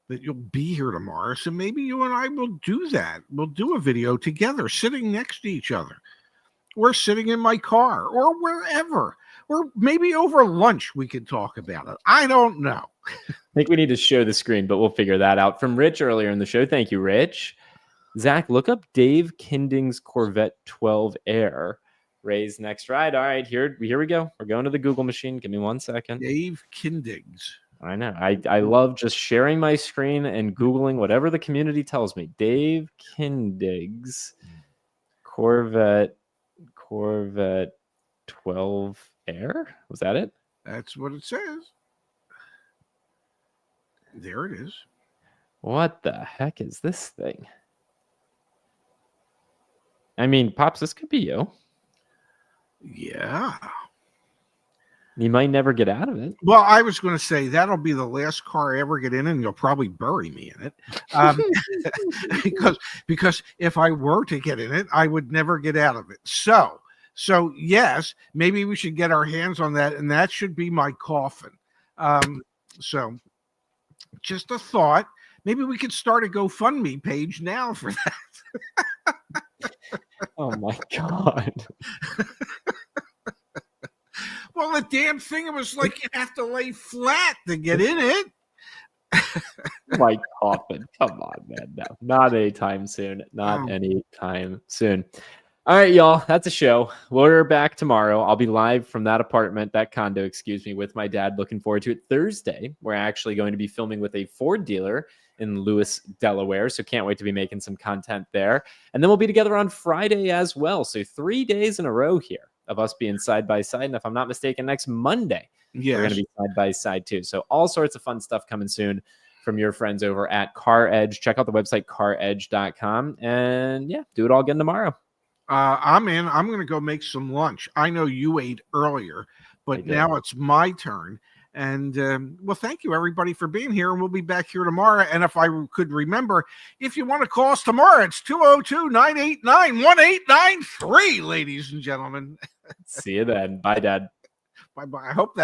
that you'll be here tomorrow. So maybe you and I will do that. We'll do a video together, sitting next to each other. We're sitting in my car or wherever, or maybe over lunch we could talk about it. I don't know. I think we need to show the screen, but we'll figure that out. From Rich earlier in the show. Thank you, Rich. Zach, look up Dave Kinding's Corvette 12 Air. Ray's next ride. All right, here we go. We're going to the Google machine. Give me 1 second. Dave Kindings. I know. I love just sharing my screen and Googling whatever the community tells me. Dave Kindig's Corvette 12 Air. Was that it? That's what it says. There it is. What the heck is this thing? I mean, Pops, this could be you. Yeah. You might never get out of it. Well, I was going to say that'll be the last car I ever get in, and you'll probably bury me in it, because if I were to get in it, I would never get out of it. So yes, maybe we should get our hands on that, and that should be my coffin. So just a thought. Maybe we could start a GoFundMe page now for that. Oh my God. Well, the damn thing, it was like you have to lay flat to get in it. My coffin. Come on, man. No, not anytime soon. Not anytime soon. All right, y'all. That's a show. We're back tomorrow. I'll be live from that apartment, that condo, with my dad. Looking forward to it. Thursday, we're actually going to be filming with a Ford dealer in Lewis, Delaware. So can't wait to be making some content there. And then we'll be together on Friday as well. So 3 days in a row here of us being side by side. And if I'm not mistaken, next Monday, we're going to be side by side too. So all sorts of fun stuff coming soon from your friends over at CarEdge. Check out the website, caredge.com. And yeah, do it all again tomorrow. I'm in. I'm going to go make some lunch. I know you ate earlier, but now it's my turn. And well, thank you everybody for being here. And we'll be back here tomorrow. And if I could remember, if you want to call us tomorrow, it's 202-989-1893, ladies and gentlemen. See you then. Bye, Dad. Bye-bye. I hope that